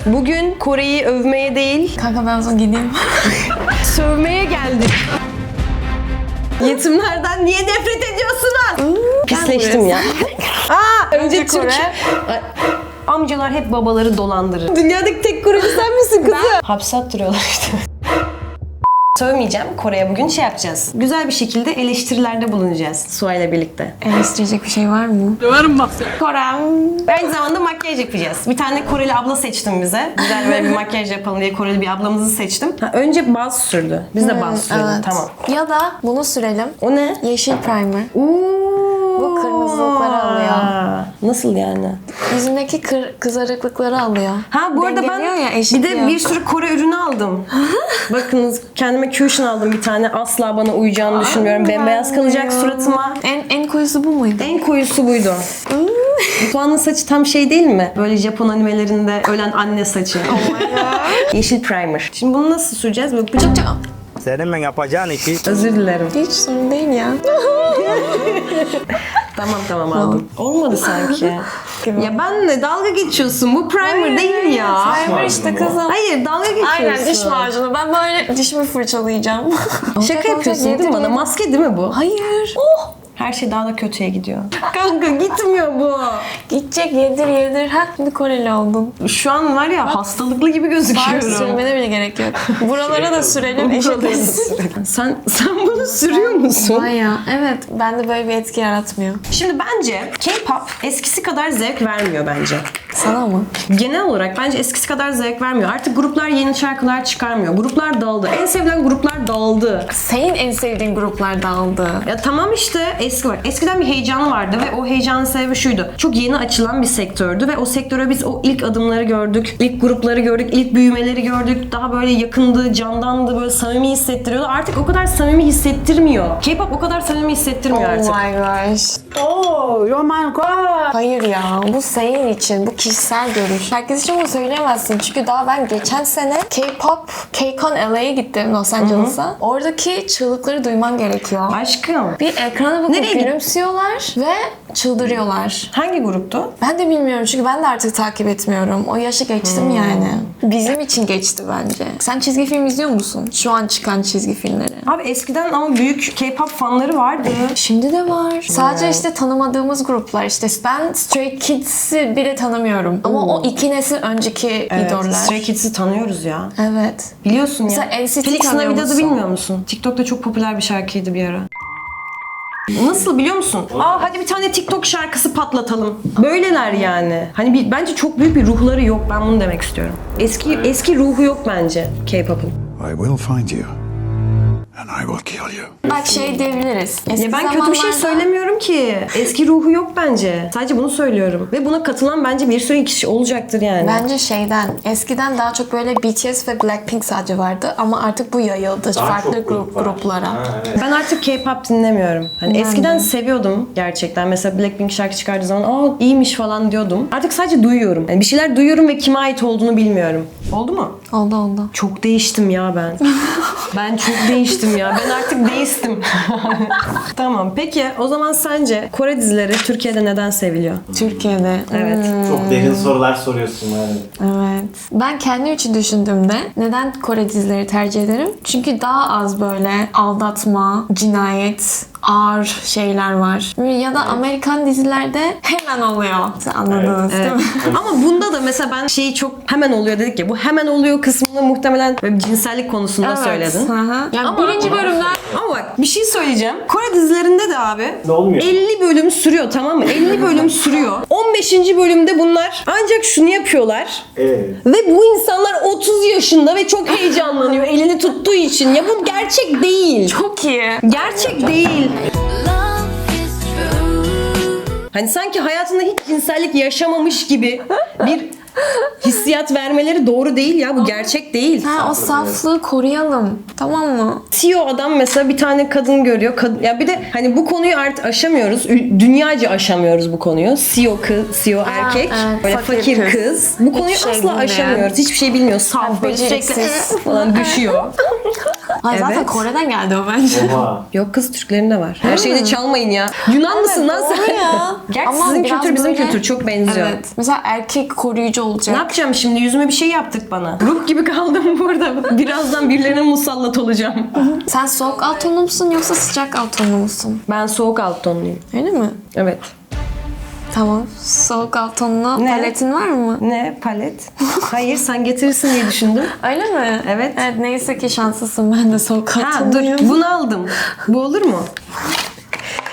Bugün Kore'yi övmeye değil, Kanka ben son gideyim. sövmeye geldik. Yetimlerden niye nefret ediyorsunuz? Pisleştim ya. Önce Kore. Amcalar hep babaları dolandırır. Dünyadaki tek Koreci sen misin kızım? Hapse attırıyorlar işte. Sövmeyeceğim. Kore'ye bugün şey yapacağız. Güzel bir şekilde eleştirilerde bulunacağız Suay'la birlikte. Eleştirecek bir şey var mı? Döverim bak seni. Korem. Aynı zamanda makyaj yapacağız. Bir tane Koreli abla seçtim bize. Güzel böyle bir makyaj yapalım diye Koreli bir ablamızı seçtim. Önce baz sürdü. Biz de baz sürdük. Evet. Tamam. Ya da bunu sürelim. O ne? Yeşil primer. Bu kırmızılıkları alıyor. Nasıl yani? Yüzündeki kızarıklıkları alıyor. Ha bu arada ben Dengeliyor ya, bir de eşitliyor. bir sürü Kore ürünü aldım. Bakınız kendime Cushion aldım bir tane. Asla bana uyacağını düşünmüyorum. Bembeyaz kalacak suratıma. En koyusu bu muydu? En koyusu buydu. Batuhan'ın saçı tam şey değil mi? Böyle Japon animelerinde ölen anne saçı. Yeşil primer. Şimdi bunu nasıl süreceğiz? Böyle bıcık. Senin ben yapacağın işi. Özür dilerim. Hiç sorun değil ya. Tamam aldım. Olmadı sanki. Ya benle dalga geçiyorsun. Bu primer değil ya. Primer işte kızım. Hayır dalga geçiyorsun. Aynen diş macunu. Ben böyle dişimi fırçalayacağım. Şaka yapıyorsun değil mi bana? Maske değil mi bu? Hayır. Her şey daha da kötüye gidiyor. Kanka gitmiyor bu. Gidecek yedir. Ha şimdi Koreli oldun. Şu an var ya hastalıklı gibi Var gözüküyorum. sürmene bile gerek yok. Buralara da sürelim eşitlesin. Sen bunu sürüyor musun? Baya evet bende böyle bir etki yaratmıyor. Şimdi bence K-pop eskisi kadar zevk vermiyor bence. Sana mı? Genel olarak bence eskisi kadar zevk vermiyor. Artık gruplar yeni şarkılar çıkarmıyor. Gruplar dağıldı. En sevilen gruplar dağıldı. Senin en sevdiğin gruplar dağıldı. Ya tamam işte eski var. Eskiden bir heyecan vardı ve o heyecanın sebebi şuydu. Çok yeni açılan bir sektördü ve o sektöre biz o ilk adımları gördük. İlk grupları gördük. İlk büyümeleri gördük. Daha böyle yakındı, candandı, böyle samimi hissettiriyordu. Artık o kadar samimi hissettirmiyor. K-pop o kadar samimi hissettirmiyor artık. Oh my gosh. Oh my god. Hayır ya bu senin için. Bu kişisel görüş. Herkes için bunu söyleyemezsin. Çünkü daha ben geçen sene K-pop, KCON LA'ya gittim Los Angeles'a. Oradaki çığlıkları duyman gerekiyor. Aşkım. Bir ekrana bakıp Nereye gülümsüyorlar ve çıldırıyorlar. Hangi gruptu? Ben de bilmiyorum çünkü ben de artık takip etmiyorum. O yaşı geçtim yani. Bizim için geçti bence. Sen çizgi film izliyor musun? Şu an çıkan çizgi filmleri. Abi eskiden ama büyük K-pop fanları vardı. Şimdi de var. Sadece işte tanımadığımız gruplar. İşte ben Stray Kids'i bile tanımıyorum. Ama o iki nesil önceki idoller. Stray Kids'i tanıyoruz ya. Evet. Biliyorsun ya. Mesela NCT Felix tanıyor Navidad'ı musun? bilmiyor musun? TikTok'ta çok popüler bir şarkıydı bir ara. Nasıl biliyor musun? Hadi bir tane TikTok şarkısı patlatalım. Böyleler yani. Hani bence çok büyük bir ruhları yok. Ben bunu demek istiyorum. Eski ruhu yok bence K-pop'un. I will find you, and I will kill you. Bak şey diyebiliriz. Eski Ya ben kötü bir şey zamanlarda- söylemiyorum ki. Eski ruhu yok bence. Sadece bunu söylüyorum. Ve buna katılan bence bir sürü kişi olacaktır yani. Bence şeyden, eskiden daha çok böyle BTS ve Blackpink sadece vardı ama artık bu yayıldı farklı gruplara. Ben artık K-pop dinlemiyorum. Hani eskiden seviyordum gerçekten. Mesela Blackpink şarkı çıkardığı zaman iyiymiş falan diyordum. Artık sadece duyuyorum. Yani bir şeyler duyuyorum ve kime ait olduğunu bilmiyorum. Oldu mu? Oldu. Çok değiştim ya ben. Ben çok değiştim ya. Ben artık değiştim. Tamam. Peki o zaman sence Kore dizileri Türkiye'de neden seviliyor? Türkiye'de. Evet. Çok derin sorular soruyorsun yani. Evet. Ben kendi için düşündüğümde neden Kore dizileri tercih ederim? Çünkü daha az böyle aldatma, cinayet, ağır şeyler var. Ya da Amerikan dizilerde hemen oluyor. Siz anladınız değil mi? Ama bunda da mesela ben şeyi çok hemen oluyor dedik ya. Bu hemen oluyor kısmını muhtemelen böyle bir cinsellik konusunda söyledin. Hı hı. Yani Ama- birinci bölümden Ama bak bir şey söyleyeceğim. Kore dizilerinde de abi Ne olmuyor? 50 bölüm sürüyor, tamam mı? 50 bölüm sürüyor. 15. bölümde bunlar ancak şunu yapıyorlar. Evet. Ve bu insanlar 30 yaşında ve çok heyecanlanıyor elini tuttuğu için. Ya bu gerçek değil. çok iyi. Gerçek değil. Hani sanki hayatında hiç cinsellik yaşamamış gibi bir hissiyat vermeleri doğru değil ya. Bu gerçek değil. Ha, o saflığı koruyalım. Tamam mı? CEO adam mesela bir tane kadın görüyor. Ya bir de hani bu konuyu artık aşamıyoruz. Dünyaca aşamıyoruz bu konuyu. CEO kız, CEO erkek. evet. Böyle Fakir fakir kız. kız. Bu konuyu Hiçbir şey asla bilmeyen. aşamıyoruz. Hiçbir şey bilmiyor. Saf böyle sürekli beceriksiz. falan düşüyor. Ay zaten Evet. Kore'den geldi o bence. Oha. Yok kız, Türklerin de var. Her şeyi de çalmayın ya. Yunan mısın lan sen? Doğru ya. Gerçi Ama sizin biraz kültür bizim böyle- kültür çok benziyor. Evet. Mesela erkek koruyucu Ne olacak. yapacağım şimdi? Yüzüme bir şey yaptık bana. Ruh gibi kaldım burada. Birazdan birilerine musallat olacağım. Sen soğuk alt tonlu musun yoksa sıcak alt tonlu musun? Ben soğuk alt tonluyum. Öyle mi? Evet. Tamam. Soğuk alt tonlu Ne? paletin var mı? Ne? Palet? Hayır, sen getirirsin diye düşündüm. Öyle mi? Evet. Evet neyse ki şanslısın. Ben de soğuk alt Ha tonluyum. dur, bunu aldım. Bu olur mu?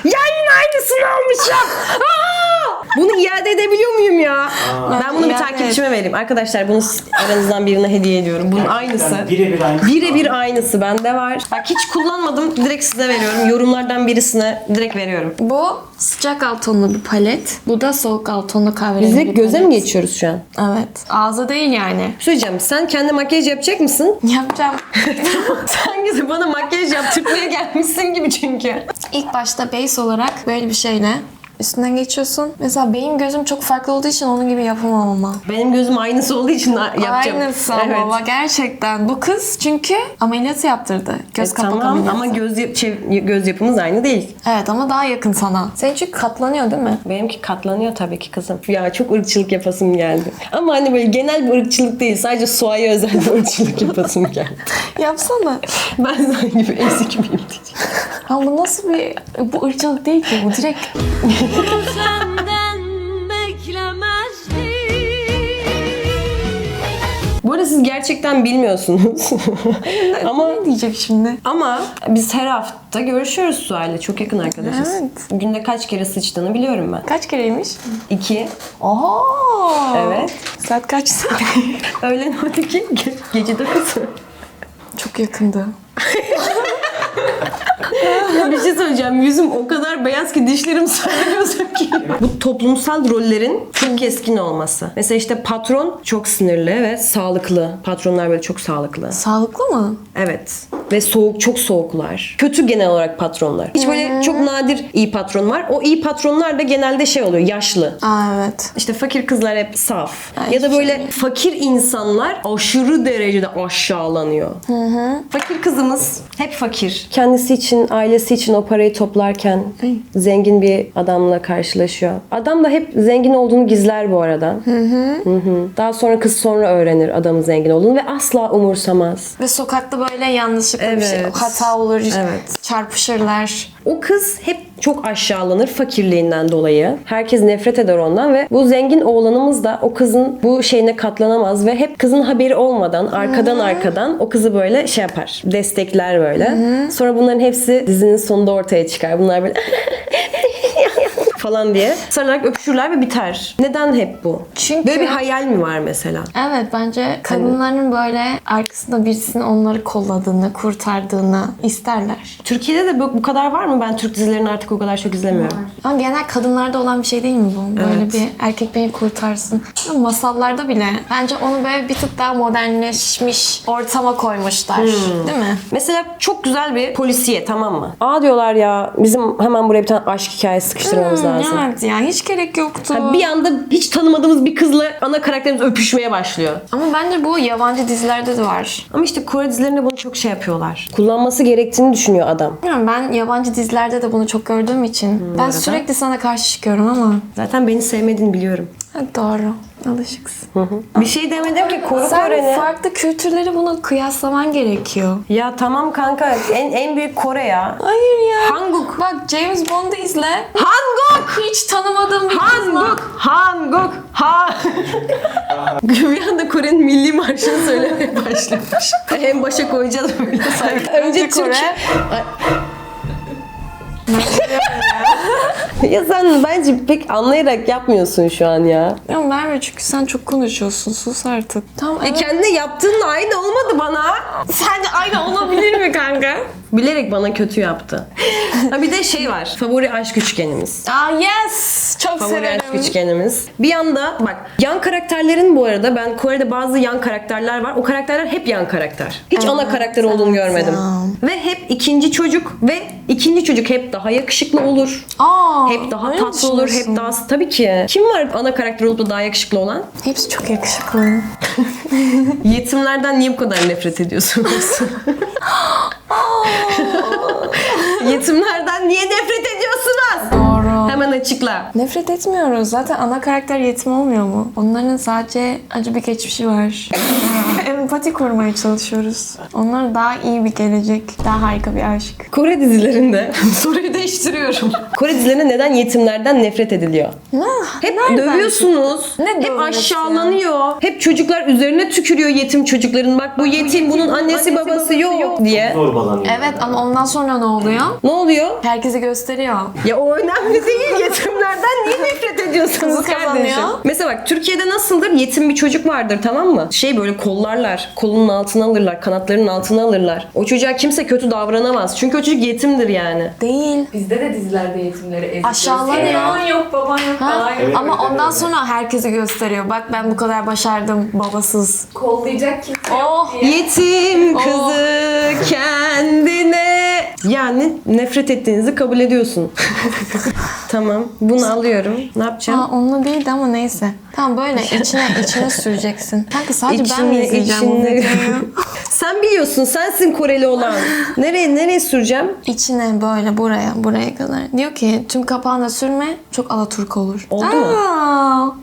Ya yine aynısını almışım. Aa! Bunu iade edebiliyor muyum ya? Ben bunu bir İade takipçime vereyim. Arkadaşlar bunu aranızdan birine hediye ediyorum. Bunun aynısı. Yani birebir aynı. Birebir aynısı bende var. Bak hiç kullanmadım. Direkt size veriyorum. Yorumlardan birisine direkt veriyorum. Bu sıcak alt tonlu bir palet. Bu da soğuk alt tonlu kahverengi Biz bir direkt göze palet. mi geçiyoruz şu an? Evet. Ağza değil yani. Söyleyeceğim. Sen kendi makyaj yapacak mısın? Yapacağım. Sanki bana makyaj yaptırmaya gelmişsin gibi çünkü. İlk başta base olarak böyle bir şeyle üstünden geçiyorsun. Mesela benim gözüm çok farklı olduğu için onun gibi yapamam ama. Benim gözüm aynısı olduğu için yapacağım. Aynısı ama gerçekten. Bu kız çünkü ameliyatı yaptırdı. Göz kapak Tamam ameliyatı. ama göz yapımız aynı değil. Evet ama daha yakın sana. Senin çünkü katlanıyor değil mi? Benimki katlanıyor tabii ki kızım. Ya çok ırkçılık yapasım geldi. Ama hani böyle genel bir ırkçılık değil. Sadece Sua'ya özel bir ırkçılık yapasım geldi. Yapsana. Ben senin gibi ezik miyim diyeceğim. Ama bu nasıl bir... Bu ırkçılık değil ki. Bu direkt... Bu arada siz gerçekten bilmiyorsunuz. ama Ne diyecek şimdi? ama biz her hafta görüşüyoruz Sua'yla. Çok yakın arkadaşız. Evet. Günde kaç kere sıçtığını biliyorum ben. Kaç kereymiş? 2. Oho! Evet. Saat kaç? Öğlen 12, gece 9. Çok yakındı. Ya bir şey söyleyeceğim. Yüzüm o kadar beyaz ki dişlerim söylüyorsun ki. Bu toplumsal rollerin çok keskin olması. Mesela işte patron çok sinirli ve sağlıklı. Patronlar böyle çok sağlıklı. Sağlıklı mı? Evet. Ve soğuk, çok soğuklar. Kötü genel olarak patronlar. Hiç böyle çok nadir iyi patron var. O iyi patronlar da genelde şey oluyor, yaşlı. Aa evet. İşte fakir kızlar hep saf. Ay, Ya da böyle fakir insanlar aşırı derecede aşağılanıyor. Fakir kızımız hep fakir. Kendisi için, ailesi için o parayı toplarken zengin bir adamla karşılaşıyor. Adam da hep zengin olduğunu gizler bu arada. Hı. Daha sonra kız sonra öğrenir adamın zengin olduğunu ve asla umursamaz. Ve sokakta böyle yanlışlıkla bir şey, Evet. hata olur, Evet. çarpışırlar. O kız hep çok aşağılanır fakirliğinden dolayı. Herkes nefret eder ondan ve bu zengin oğlanımız da o kızın bu şeyine katlanamaz ve hep kızın haberi olmadan arkadan o kızı böyle şey yapar. Destekler böyle. Sonra bunların hepsi dizinin sonunda ortaya çıkar. Bunlar böyle falan diye sarılarak öpüşürler ve biter. Neden hep bu? Çünkü- Böyle bir hayal mi var mesela? Evet bence kadınların böyle arkasında birisinin onları kolladığını, kurtardığını isterler. Türkiye'de de bu kadar var mı? Ben Türk dizilerini artık o kadar çok izlemiyorum. Ama genel kadınlarda olan bir şey değil mi bu? Böyle Evet. bir erkek beni kurtarsın. Ama masallarda bile bence onu böyle bir tık daha modernleşmiş ortama koymuşlar. Değil mi? Mesela çok güzel bir polisiye, tamam mı? Aa diyorlar ya bizim hemen buraya bir tane aşk hikayesi sıkıştırmamız lazım. Evet ya hiç gerek yoktu. Ha, bir anda hiç tanımadığımız bir kızla ana karakterimiz öpüşmeye başlıyor. Ama bence bu yabancı dizilerde de var. Ama işte Kore dizilerinde bunu çok şey yapıyorlar. Kullanması gerektiğini düşünüyor adam. Bilmiyorum ben yabancı dizilerde de bunu çok gördüğüm için. Ben sürekli sana karşı çıkıyorum ama. Zaten beni sevmediğini biliyorum. Ha, doğru. Alışıksın. Bir şey demedim ki Kore Sen Kore'ne. farklı kültürleri bunu kıyaslaman gerekiyor. Ya tamam kanka en büyük Kore ya. Hayır ya. Hanguk. Bak James Bond'u izle. Hanguk! Hiç tanımadığım bir kızla. Hanguk! Bir anda Kore'nin milli marşını söylemeye başlamış. En başa koyacağız böyle sanki. Önce Kore. Türkiye. Ya sen bence pek anlayarak yapmıyorsun şu an ya. Ya Merve çünkü sen çok konuşuyorsun. Sus artık. Tamam evet. Kendine yaptığınla aynı olmadı bana. Sence aynı olabilir mi kanka? Bilerek bana kötü yaptı. Ha bir de şey var. Favori aşk üçgenimiz. Aa yes. Çok Favori severim. aşk üçgenimiz. Bir anda bak yan karakterlerin bu arada ben Kore'de bazı yan karakterler var. O karakterler hep yan karakter. Hiç ana karakter olduğunu görmedim. Ve hep ikinci çocuk ve ikinci çocuk hep daha yakışıklı olur. Aa, Hep daha öyle tatlı olur. Hep düşünüyorsun. daha... Tabii ki. Kim var ana karakter olup da daha yakışıklı olan? Hepsi çok yakışıklı. Yetimlerden niye bu kadar nefret ediyorsunuz? Yetimlerden niye nefret ediyorsunuz? Doğru. Hemen açıkla. Nefret etmiyoruz. Zaten ana karakter yetim olmuyor mu? Onların sadece acı bir geçmişi var. Empati kurmaya çalışıyoruz. Onlara daha iyi bir gelecek, daha harika bir aşk. Kore dizilerinde soruyu değiştiriyorum. Kore dizilerinde neden yetimlerden nefret ediliyor? Hep nereden dövüyorsunuz. Ne Hep dövmesi aşağılanıyor. Hep çocuklar üzerine tükürüyor yetim çocukların. Bak bu yetim, bunun annesi babası yok diye. Zorbalanıyor. Evet ama ondan sonra ne oluyor? Ne oluyor? Herkese gösteriyor. Ya o önemli değil. Yetimlerden niye nefret ediyorsunuz Kızı kardeşim? kazanıyor. Mesela bak Türkiye'de nasıldır? Yetim bir çocuk vardır, tamam mı? Şey böyle kollarlar. Kolunun altına alırlar. Kanatlarının altına alırlar. O çocuğa kimse kötü davranamaz. Çünkü o çocuk yetimdir yani. Değil. Bizde de dizilerde yetimleri eziyor. Aşağılanıyor. Baban yok, baban yok. Ha? Daha yok. Evet, Ama evet, ondan evet. sonra herkese gösteriyor. Bak ben bu kadar başardım babasız. Kollayacak kimse Oh. yok diye. Yetim kızı kendine. Yani nefret ettiğinizi kabul ediyorsun. Tamam. Bunu alıyorum. Ne yapacağım? Aa, onunla değildi ama neyse. Tamam böyle içine süreceksin. Kanka sadece ben mi izleyeceğim bu içine. videoyu? Sen biliyorsun. Sensin Koreli olan. Nereye süreceğim? İçine böyle buraya kadar. Diyor ki tüm kapağına sürme çok alaturk olur. Oldu mu? mu?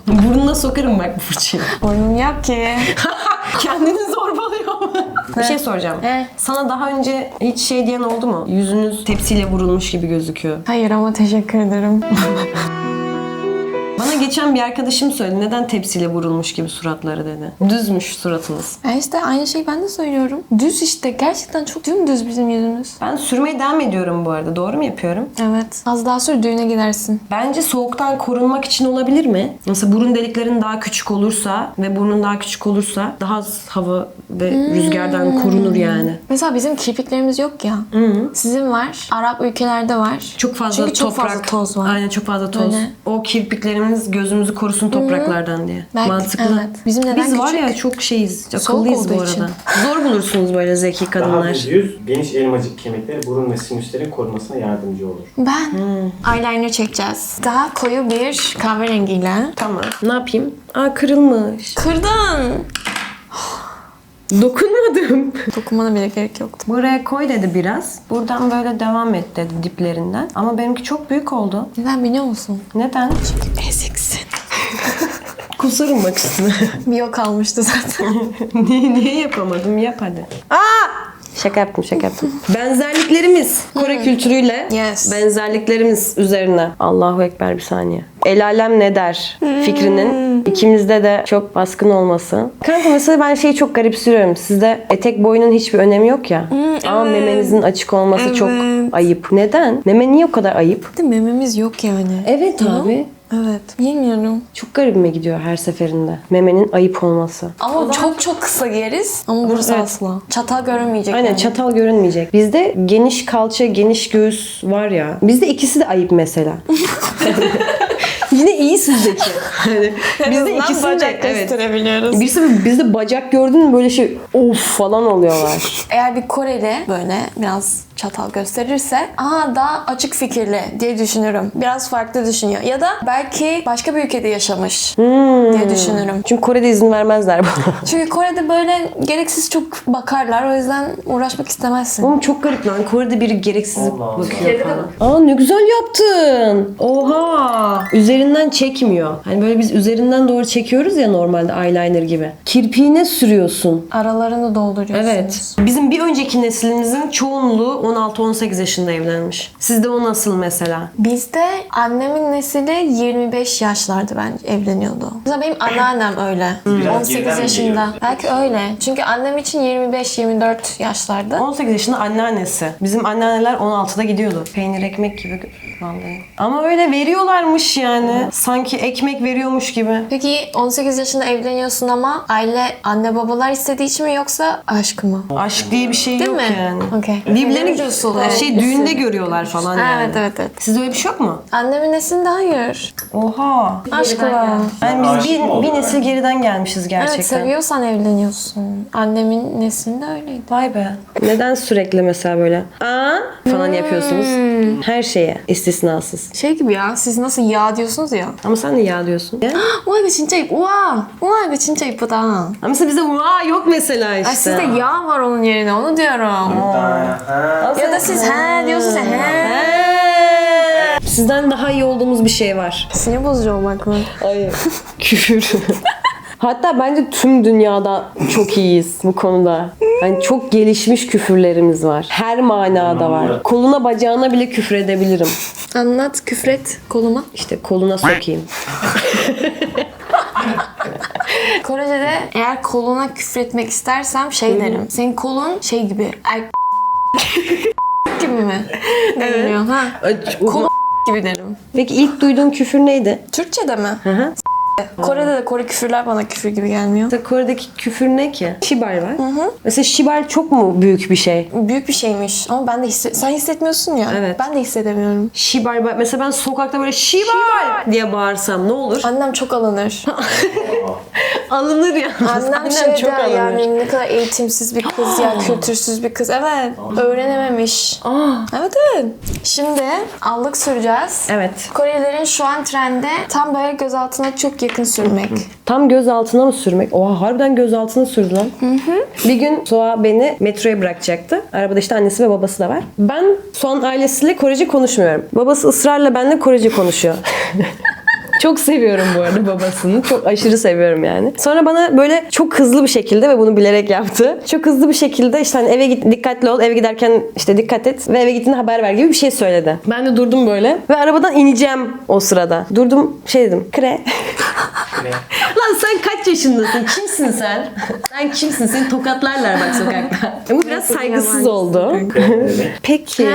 Burnuna sokarım bak bu fırçayı. Oyun yap ki. Kendini zorbalıyor mu? Bir şey soracağım. He. Sana daha önce hiç şey diyen oldu mu? Yüzünüz tepsiyle vurulmuş gibi gözüküyor. Hayır ama teşekkür ederim. Bana geçen bir arkadaşım söyledi. Neden tepsiyle vurulmuş gibi suratları dedi. Düzmüş suratınız. İşte aynı şeyi ben de söylüyorum. Düz işte. Gerçekten çok dümdüz bizim yüzümüz. Ben sürmeye devam ediyorum bu arada. Doğru mu yapıyorum? Evet. Az daha sür düğüne gidersin. Bence soğuktan korunmak için olabilir mi? Mesela burun deliklerin daha küçük olursa ve burnun daha küçük olursa daha az hava ve rüzgardan korunur yani. Mesela bizim kirpiklerimiz yok ya. Sizin var. Arap ülkelerde var. Çok fazla Çünkü çok toprak. fazla toz var. Aynen çok fazla toz. Öyle. O kirpiklerimiz gözümüzü korusun topraklardan diye. Belki- Mantıklı. evet. Bizim neden Biz var ya küçük? çok şeyiz. Soğuk Akıllıyız bu olduğu arada. için. Zor bulursunuz böyle zeki Daha kadınlar. düz yüz, geniş elmacık kemikleri burun ve sinüslerin korumasına yardımcı olur. Ben eyeliner çekeceğiz. Daha koyu bir kahverengiyle. Tamam. Ne yapayım? Aa kırılmış. Kırdın. Dokunmadım. Dokunmana bile gerek yoktu. Buraya koy dedi biraz. Buradan böyle devam et dedi diplerinden. Ama benimki çok büyük oldu. Neden biliyor musun? Neden? Eziksin. Kusarım bak üstüne. Bir yok almıştı zaten. niye yapamadım? Yap hadi. Aa! Şaka yaptım. Benzerliklerimiz Kore kültürüyle Yes. benzerliklerimiz üzerine. Allahu Ekber bir saniye. El alem ne der fikrinin ikimizde de çok baskın olması. Kanka mesela ben şeyi çok garipsiyorum. Sizde etek boyunun hiçbir önemi yok ya. Ama memenizin açık olması çok ayıp. Neden? Meme niye o kadar ayıp? De mememiz yok yani. Evet abi. Evet. Bilmiyorum. Çok garibime gidiyor her seferinde. Memenin ayıp olması. Ama çok kısa giyeriz. Ama burası Evet. asla. Çatal görünmeyecek Aynen yani. çatal görünmeyecek. Bizde geniş kalça, geniş göğüs var ya. Bizde ikisi de ayıp mesela. Yine iyi sizdeki. Hani bizde ikisini de evet. gösterebiliyoruz. Bizde bacak gördün mü böyle şey of falan oluyorlar. Eğer bir Koreli böyle biraz çatal gösterirse daha açık fikirli diye düşünürüm. Biraz farklı düşünüyor. Ya da belki başka bir ülkede yaşamış diye düşünürüm. Çünkü Kore'de izin vermezler bana. Çünkü Kore'de böyle gereksiz çok bakarlar. O yüzden uğraşmak istemezsin. Oğlum çok garip lan. Kore'de biri gereksiz Allah Allah. bakıyor falan. Aa ne güzel yaptın. Oha. Üzerinden çekmiyor. Hani böyle biz üzerinden doğru çekiyoruz ya normalde eyeliner gibi. Kirpiğine sürüyorsun. Aralarını dolduruyorsunuz. Evet. Bizim bir önceki neslimizin çoğunluğu 16-18 yaşında evlenmiş. Sizde o nasıl mesela? Bizde annemin nesili 25 yaşlardı bence evleniyordu. Mesela benim anneannem öyle. Biraz 18 geriden mi yaşında. geliyor? Belki öyle. Çünkü annem için 25-24 yaşlardı. 18 yaşında anneannesi. Bizim anneanneler 16'da gidiyordu. Peynir ekmek gibi vallahi. Ama öyle veriyorlarmış yani. Sanki ekmek veriyormuş gibi. Peki 18 yaşında evleniyorsun ama anne babalar istediği için mi yoksa aşk mı? Aşk diye bir şey Değil yok mi? yani. Okey. Birbirlerini Evlenince usulü. düğünde görüyorlar falan yani. Evet. Sizde öyle bir şey yok mu? Annemin neslinde hayır. Oha. Aşkla. Yani biz Aşık mı bir oldular? nesil geriden gelmişiz gerçekten. Evet seviyorsan evleniyorsun. Annemin neslinde öyleydi. Vay be. Neden sürekli mesela böyle falan yapıyorsunuz? Her şeye istisnasız. Şey gibi ya, siz nasıl yağ diyorsunuz ya. Ama sen de yağ diyorsun. Ya. 와 이거 진짜 예쁘. 와 이거 진짜 예쁘다. Ama mesela bizde vaa yok mesela işte. Ay sizde yağ var onun yerine, onu diyorum. Ya da siz he diyorsunuz ya he. Sizden daha iyi olduğumuz bir şey var. Sinir bozucu olmak mı? Hayır. Küfür. Hatta bence tüm dünyada çok iyiyiz bu konuda. Yani çok gelişmiş küfürlerimiz var. Her manada var. Koluna bacağına bile küfür edebilirim. Anlat, küfret koluma. İşte koluna sokayım. Korece'de eğer koluna küfretmek istersem şey derim. Senin kolun şey gibi. Gibi mi? Evet. Ha. Kolun gibi derim. Peki ilk duyduğun küfür neydi? Türkçe'de mi? Hı. Kore'de de Kore küfürler bana küfür gibi gelmiyor. Mesela Kore'deki küfür ne ki? Şibar var. Mesela şibar çok mu büyük bir şey? Büyük bir şeymiş ama ben de sen hissetmiyorsun ya. Evet. Ben de hissedemiyorum. Şibar, mesela ben sokakta böyle şibar diye bağırsam ne olur? Annem çok alınır. Alınır ya. Annem şey der yani ne kadar eğitimsiz bir kız ya, kültürsüz bir kız. Evet, öğrenememiş. Evet. Şimdi allık süreceğiz. Evet. Korelilerin şu an trendi tam böyle göz altına çok yakın sürmek. Tam göz altına mı sürmek? Oha harbiden göz altına sürdü lan. Bir gün Soğa beni metroya bırakacaktı. Arabada işte annesi ve babası da var. Ben Soğan ailesiyle Korece konuşmuyorum. Babası ısrarla benimle Korece konuşuyor. Çok seviyorum bu arada babasını. Çok aşırı seviyorum yani. Sonra bana böyle çok hızlı bir şekilde ve bunu bilerek yaptı. Çok hızlı bir şekilde işte hani eve git, dikkatli ol, eve giderken işte dikkat et ve eve gittiğinde haber ver gibi bir şey söyledi. Ben de durdum böyle ve arabadan ineceğim o sırada. Durdum şey dedim. Kre. Lan sen kaç yaşındasın? Kimsin sen? Sen kimsin? Seni tokatlarlar bak sokakta. Bu biraz saygısız oldu. Peki.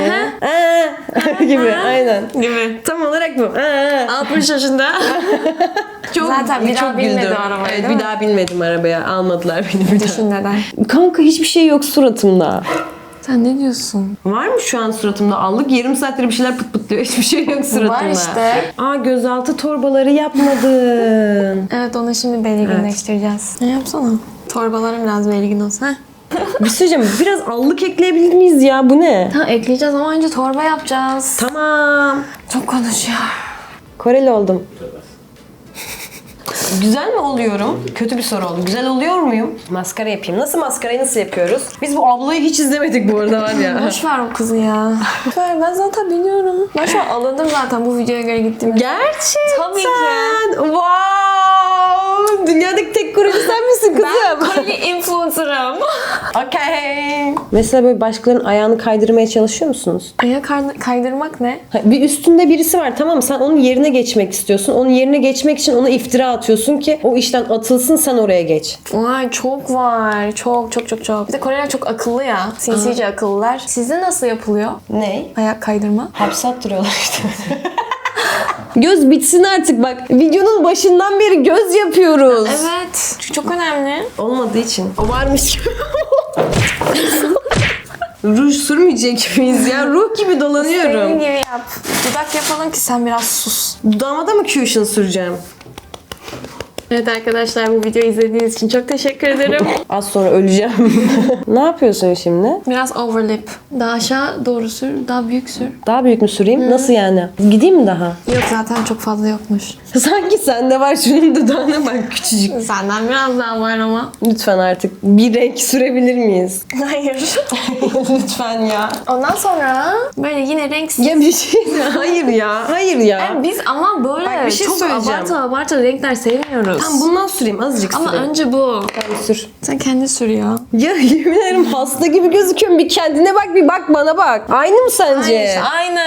Gibi aynen. Gibi. Tam olarak bu. 60 yaşında. Çok, Zaten bir daha çok binmedi güldüm. arabaya, Evet, değil bir mi? daha binmedim arabaya. Almadılar beni bir daha. Düşün neden? Kanka hiçbir şey yok suratımda. Sen ne diyorsun? Var mı şu an suratımda? Allık yarım saattir bir şeyler pıt pıtlıyor. Hiçbir şey yok suratımda. Var işte. Gözaltı torbaları yapmadın. Evet, onu şimdi belirginleştireceğiz. Ne yapsana? Torbalarım biraz belirgin olsun. Heh. Bir şey söyleyeceğim. Biraz allık ekleyebilir miyiz ya? Bu ne? Ha, ekleyeceğiz ama önce torba yapacağız. Tamam. Çok konuşuyor. Koreli oldum. Güzel mi oluyorum? Kötü bir soru oldu. Güzel oluyor muyum? Maskara yapayım. Nasıl maskarayı nasıl yapıyoruz? Biz bu ablayı hiç izlemedik bu arada var ya. Boş ver o kızı ya. Boş ver, ben zaten biliyorum. Ben şu an alındım zaten bu videoya göre gittiğimde. Gerçekten. Tabii ki. Wow. Dünyadaki tek kurucu sen misin kızım? Ben Koreli influencer'ım. Okay. Mesela böyle başkalarının ayağını kaydırmaya çalışıyor musunuz? Ayak kaydırmak ne? Bir üstünde birisi var, tamam mı? Sen onun yerine geçmek istiyorsun. Onun yerine geçmek için ona iftira atıyorsun ki o işten atılsın, sen oraya geç. Vay, çok var. Çok. Bir de Koreliler çok akıllı ya. Sinsice akıllılar. Sizde nasıl yapılıyor? Ne? Ayak kaydırma. Hapse attırıyorlar işte. Göz bitsin artık bak. Videonun başından beri göz yapıyoruz. Evet. Çünkü çok önemli. Olmadığı için. O varmış gibi. Ruj sürmeyecek miyiz ya? Ruh gibi Senin dolanıyorum. gibi yap. Dudak yapalım ki sen biraz sus. Dudağıma da mı cushion süreceğim? Evet arkadaşlar, bu videoyu izlediğiniz için çok teşekkür ederim. Az sonra öleceğim. Ne yapıyorsun şimdi? Biraz overlap. Daha aşağı doğru sür, daha büyük sür. Daha büyük mü süreyim? Nasıl yani? Gideyim mi daha? Yok, zaten çok fazla yokmuş. Sanki sende var, şunun dudağına bak küçücük. Senden biraz daha var ama. Lütfen artık bir renk sürebilir miyiz? Hayır. Lütfen ya. Ondan sonra böyle yine renksiz. Ya bir şey hayır ya. Hayır ya. Yani biz ama böyle Bak, bir şey çok söyleyeceğim. abartı renkler sevmiyoruz. Tamam bundan süreyim, azıcık Ama süreyim. önce bu. Tamam, sür. Sen kendi sür ya. Ya yemin ederim hasta gibi gözüküyorum. Bir kendine bak, bir bak bana bak. Aynı mı sence? Aynı.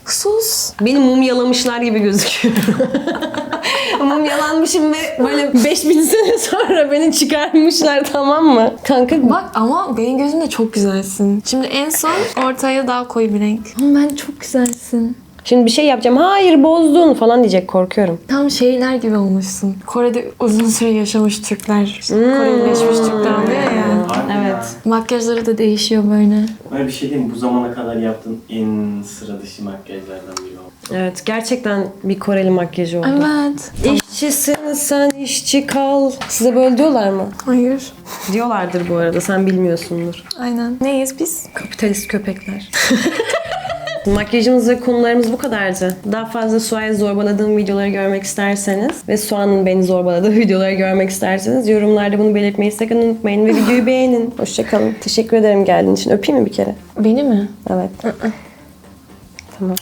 Sus. Beni mumyalamışlar gibi gözüküyor. Mumyalanmışım ve böyle 5000 sene sonra beni çıkarmışlar, tamam mı? Kanka Bak ama benim gözümde çok güzelsin. Şimdi en son ortaya daha koyu bir renk. Ama ben çok güzelsin. şimdi bir şey yapacağım. Hayır bozdun falan diyecek, korkuyorum. Tam şeyler gibi olmuşsun. Kore'de uzun süre yaşamış Türkler. Korelileşmiş Türkler oluyor ya. Evet. Makyajları da değişiyor böyle. Böyle bir şey değil mi? Bu zamana kadar yaptığın en sıra dışı makyajlardan biri oldu. Evet, gerçekten bir Koreli makyajı oldu. Evet. İşçisin sen, işçi kal. Size böyle diyorlar mı? Hayır. Diyorlardır bu arada, sen bilmiyorsundur. Aynen. Neyiz biz? Kapitalist köpekler. Makyajımız ve konularımız bu kadardı. Daha fazla Suay'ı zorbaladığım videoları görmek isterseniz ve Suan'ın beni zorbaladığı videoları görmek isterseniz yorumlarda bunu belirtmeyi sakın unutmayın ve videoyu beğenin. Hoşçakalın. Teşekkür ederim geldiğin için. Öpeyim mi bir kere? Beni mi? Evet. Tamam.